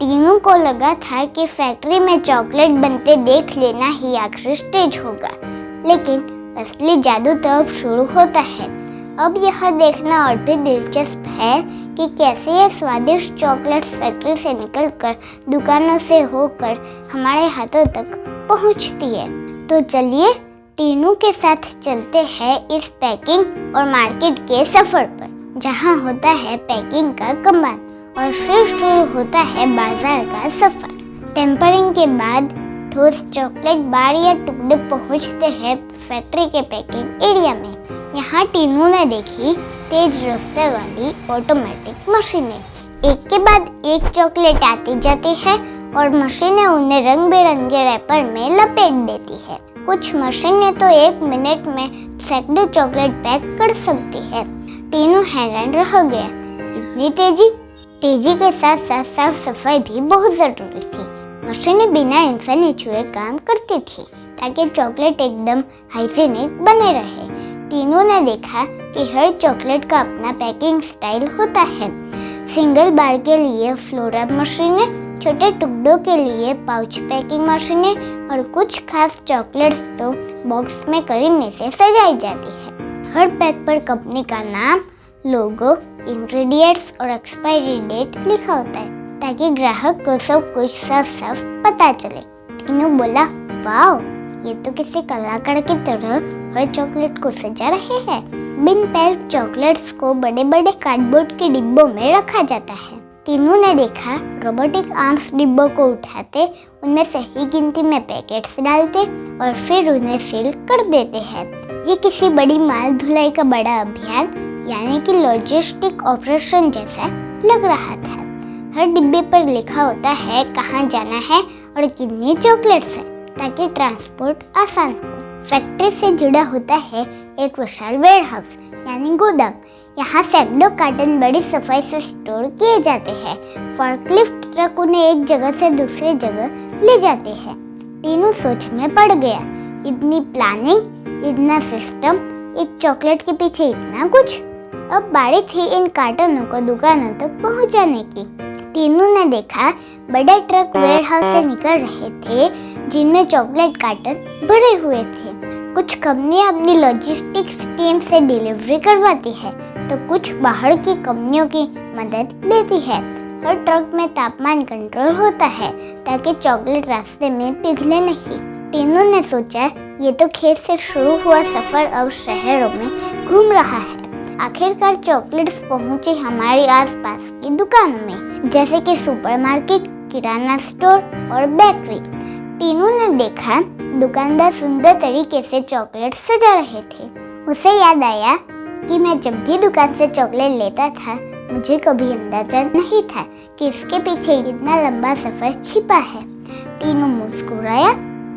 टीनू को लगा था कि फैक्ट्री में चॉकलेट बनते देख लेना ही आखिरी स्टेज होगा, लेकिन असली जादू तो अब शुरू होता है। अब यह देखना और भी दिलचस्प है कि कैसे ये स्वादिष्ट चॉकलेट फैक्ट्री से निकलकर दुकानों से होकर हमारे हाथों तक पहुंचती है। तो चलिए टीनू के साथ चलते हैं इस पैकिंग और मार्केट के सफर पर, जहां होता है पैकिंग का कमाल और फिर शुरू होता है बाजार का सफर। टेम्परिंग के बाद ठोस चॉकलेट बार या टुकड़े पहुंचते हैं फैक्ट्री के पैकिंग एरिया में। यहाँ टीनू ने देखी तेज रफ्तार वाली ऑटोमेटिक मशीनें। एक के बाद एक चॉकलेट आती जाती है और मशीनें उन्हें रंग बिरंगे रैपर में लपेट देती है। कुछ मशीनें तो 1 मिनट में सैकड़ों चॉकलेट पैक कर सकती है। टीनू हैरान रह गया। इतनी तेजी के साथ साथ साफ सफाई भी बहुत जरूरी थी। मशीनें बिना इंसानी छुए काम करती थी ताकि चॉकलेट एकदम हाइजीनिक बने रहे। टीनू ने देखा कि हर चॉकलेट का अपना पैकिंग स्टाइल होता है। सिंगल बार के लिए फ्लोरा मशीनें, छोटे टुकड़ों के लिए पाउच पैकिंग मशीनें और कुछ खास चॉकलेट्स तो बॉक्स में करीने से सजाई जाती है। हर पैक पर कंपनी का नाम, लोगो, इंग्रेडिएंट्स और एक्सपायरी डेट लिखा होता है ताकि ग्राहक को सब कुछ साफ साफ पता चले। टीनू बोला, वाओ, ये तो किसी कलाकार की तरह हर चॉकलेट को सजा रहे हैं। बिन पैक्ड चॉकलेट्स को बड़े बड़े कार्डबोर्ड के डिब्बों में रखा जाता है। टीनू ने देखा रोबोटिक आर्म्स डिब्बों को उठाते, उनमें सही गिनती में पैकेट्स डालते और फिर उन्हें सील कर देते हैं। ये किसी बड़ी माल ढुलाई का बड़ा अभियान यानी कि लॉजिस्टिक ऑपरेशन जैसा लग रहा था। हर डिब्बे पर लिखा होता है कहाँ जाना है और कितनी चॉकलेट्स है ताकि ट्रांसपोर्ट आसान हो। फैक्ट्री से जुड़ा होता है एक विशाल वेयरहाउस यानी गोदाम। यहाँ सैकड़ों कार्टन बड़ी सफाई से स्टोर किए जाते हैं। फॉर्कलिफ्ट ट्रक उन्हें एक जगह से दूसरी जगह ले जाते हैं। टीनू सोच में पड़ गया। इतनी प्लानिंग, इतना सिस्टम, एक चॉकलेट के पीछे इतना कुछ। अब बारी थी इन कार्टनों को दुकानों तक पहुँचाने की। टीनू ने देखा बड़े ट्रक वेयरहाउस से निकल रहे थे जिनमें चॉकलेट कार्टन भरे हुए थे। कुछ कंपनियां अपनी लॉजिस्टिक्स टीम से डिलीवरी करवाती है तो कुछ बाहर की कंपनियों की मदद लेती है। हर ट्रक में तापमान कंट्रोल होता है ताकि चॉकलेट रास्ते में पिघले नहीं। टीनू ने सोचा, ये तो खेत से शुरू हुआ सफर अब शहरों में घूम रहा है। आखिरकार चॉकलेट्स पहुंचे हमारे आसपास की दुकानों में, जैसे कि सुपरमार्केट, किराना स्टोर और बेकरी। टीनू ने देखा दुकानदार सुंदर तरीके से चॉकलेट सजा रहे थे। उसे याद आया कि मैं जब भी दुकान से चॉकलेट लेता था मुझे कभी अंदाजा नहीं था कि इसके पीछे इतना लंबा सफर छिपा है। टीनू मुस्कुराया।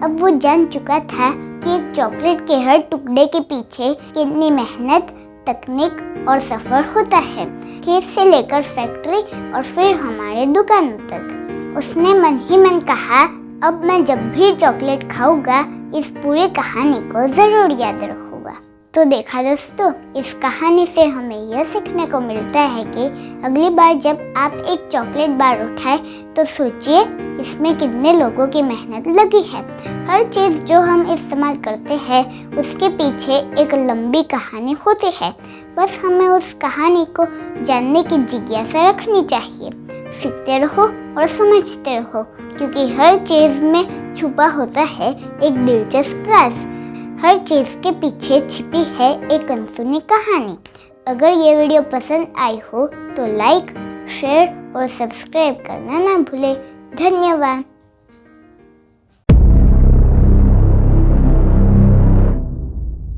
अब वो जान चुका था कि एक चॉकलेट के हर टुकड़े के पीछे कितनी मेहनत, तकनीक और सफर होता है, खेत से लेकर फैक्ट्री और फिर हमारे दुकानों तक। उसने मन ही मन कहा, अब मैं जब भी चॉकलेट खाऊंगा इस पूरी कहानी को जरूर याद रखूंगा। तो देखा दोस्तों, इस कहानी से हमें यह सीखने को मिलता है कि अगली बार जब आप एक चॉकलेट बार उठाएं तो सोचिए इसमें कितने लोगों की मेहनत लगी है। हर चीज़ जो हम इस्तेमाल करते हैं उसके पीछे एक लंबी कहानी होती है। बस हमें उस कहानी को जानने की जिज्ञासा रखनी चाहिए। सीखते रहो और समझते रहो, क्योंकि हर चीज़ में छुपा होता है एक दिलचस्प राज। हर चीज़ के पीछे छिपी है एक अनसुनी कहानी। अगर ये वीडियो पसंद आई हो तो लाइक, शेयर और सब्सक्राइब करना ना भूलें। धन्यवाद।